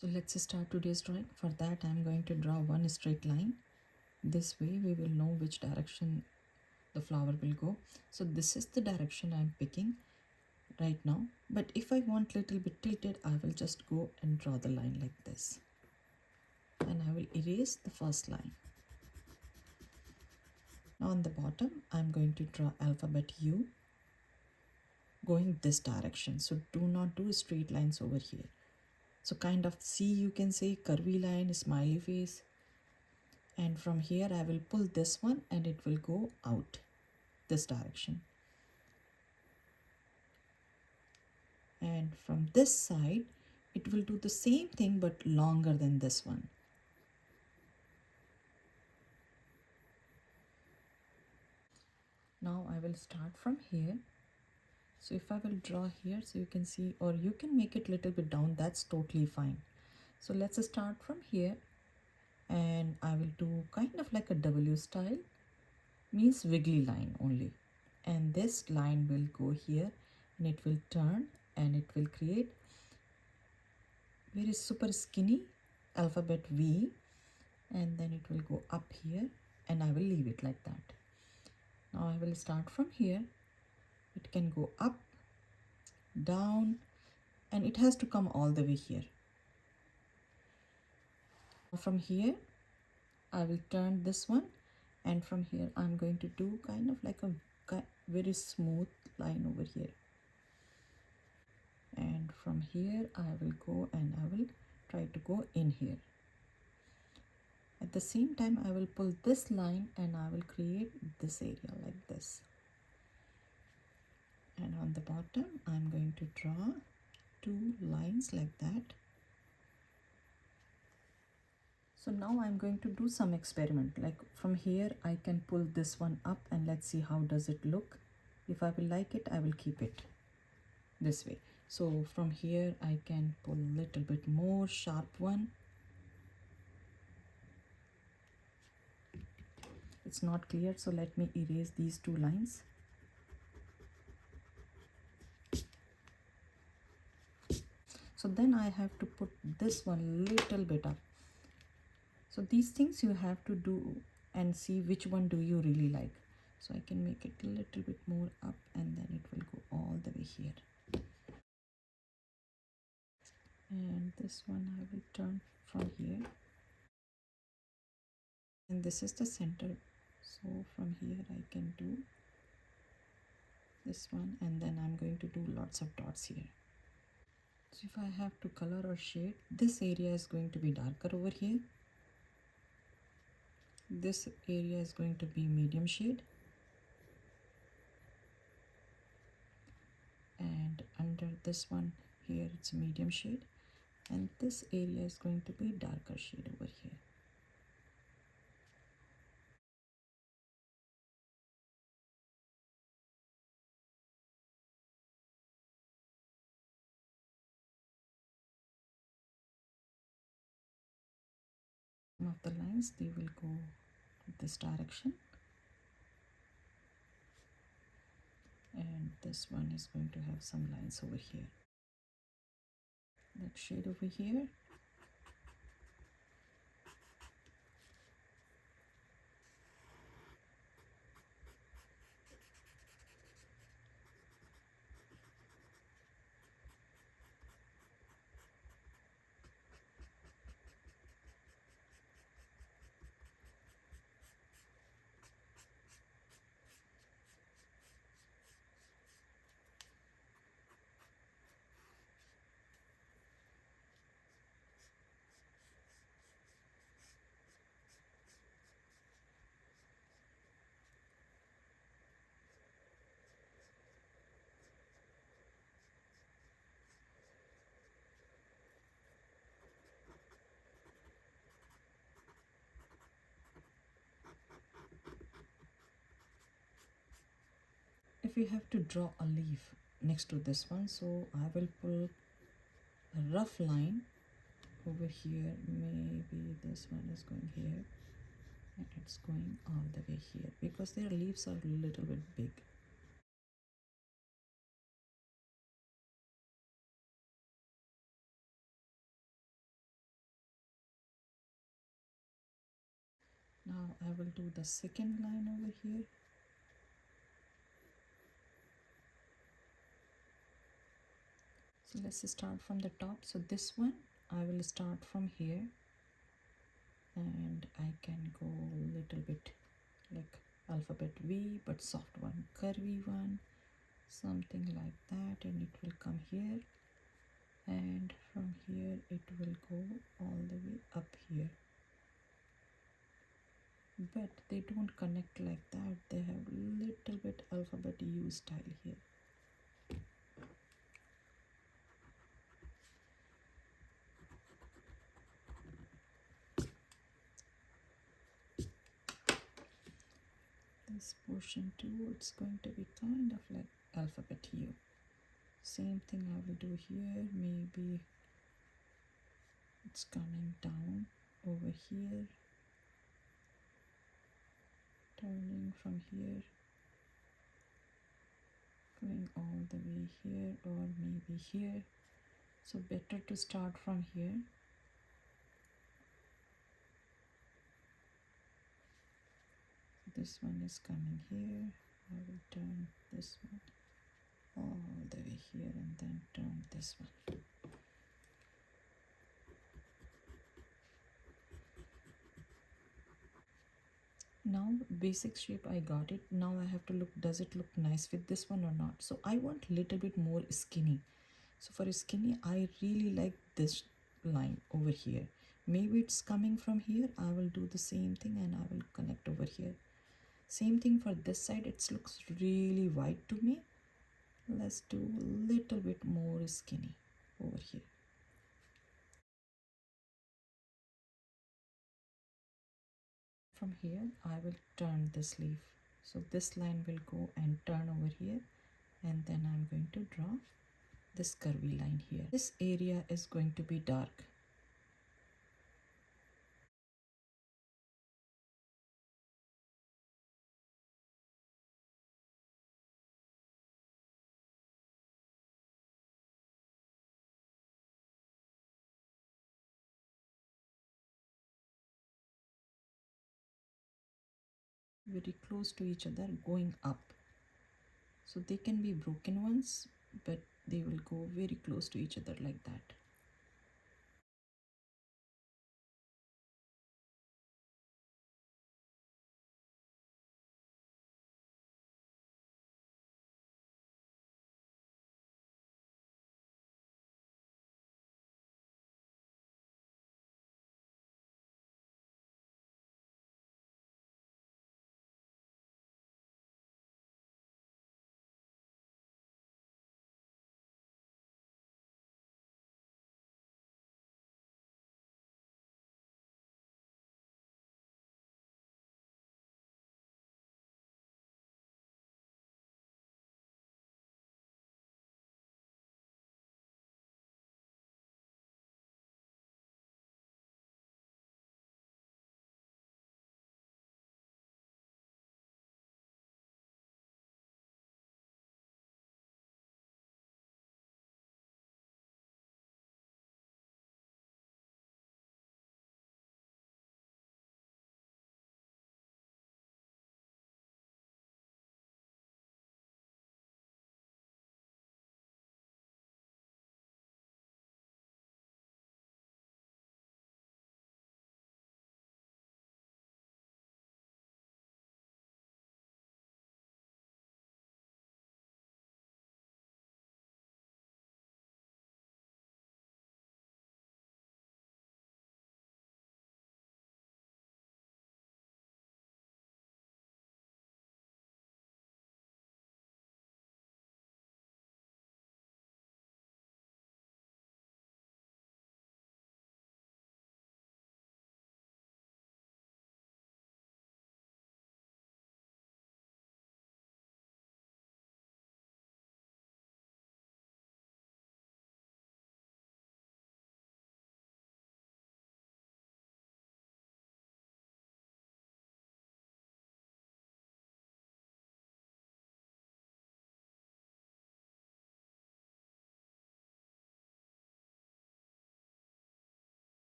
So let's start today's drawing. For that I'm going to draw one straight line. This way we will know which direction the flower will go. So this is the direction I'm picking right now. But if I want little bit tilted, I will just go and draw the line like this. And I will erase the first line. Now on the bottom, I'm going to draw alphabet U going this direction. So do not do straight lines over here. So kind of C, you can say, curvy line, smiley face. And from here I will pull this one and it will go out this direction. And from this side it will do the same thing but longer than this one. Now I will start from here. So if I will draw here, so you can see, or you can make it little bit down, that's totally fine. So let's start from here and I will do kind of like a W style, means wiggly line only. And this line will go here and it will turn and it will create very super skinny alphabet V, and then it will go up here and I will leave it like that. Now I will start from here. It can go up, down, and it has to come all the way here. From here I will turn this one, and from here I'm going to do kind of like a very smooth line over here. And from here I will go and I will try to go in here. At the same time I will pull this line and I will create this area like this. And on the bottom I'm going to draw two lines like that. So now I'm going to do some experiment. Like from here I can pull this one up and let's see how does it look. If I will like it, I will keep it this way. So from here I can pull a little bit more sharp one. It's not clear, so let me erase these two lines. So then I have to put this one little bit up. So these things you have to do and see which one do you really like. So I can make it a little bit more up and then it will go all the way here. And this one I will turn from here. And this is the center. So from here I can do this one and then I'm going to do lots of dots here. So if I have to color or shade, this area is going to be darker over here. This area is going to be medium shade. And under this one here it's medium shade. And this area is going to be darker shade over here. Some of the lines, they will go this direction. And this one is going to have some lines over here. That shade over here. If you have to draw a leaf next to this one, so I will pull a rough line over here. Maybe this one is going here and it's going all the way here because their leaves are a little bit big. Now I will do the second line over here. So let's start from the top. So this one I will start from here, and I can go a little bit like alphabet V, but soft one, curvy one, something like that, and it will come here, and from here it will go all the way up here. But they don't connect like that, they have little bit alphabet U style here. This portion too, it's going to be kind of like alphabet U. Same thing I will do here. Maybe it's coming down over here, turning from here, going all the way here, or maybe here. So better to start from here. This one is coming here. I will turn this one all the way here and then turn this one. Now basic shape I got it. Now I have to look, does it look nice with this one or not? So I want little bit more skinny. So for skinny, I really like this line over here. Maybe it's coming from here. I will do the same thing and I will connect over here. Same thing for this side. It looks really white to me. Let's do a little bit more skinny over here. From here, I will turn this leaf. So this line will go and turn over here, and then I'm going to draw this curvy line here. This area is going to be dark. Very close to each other, going up. So they can be broken ones, but they will go very close to each other like that.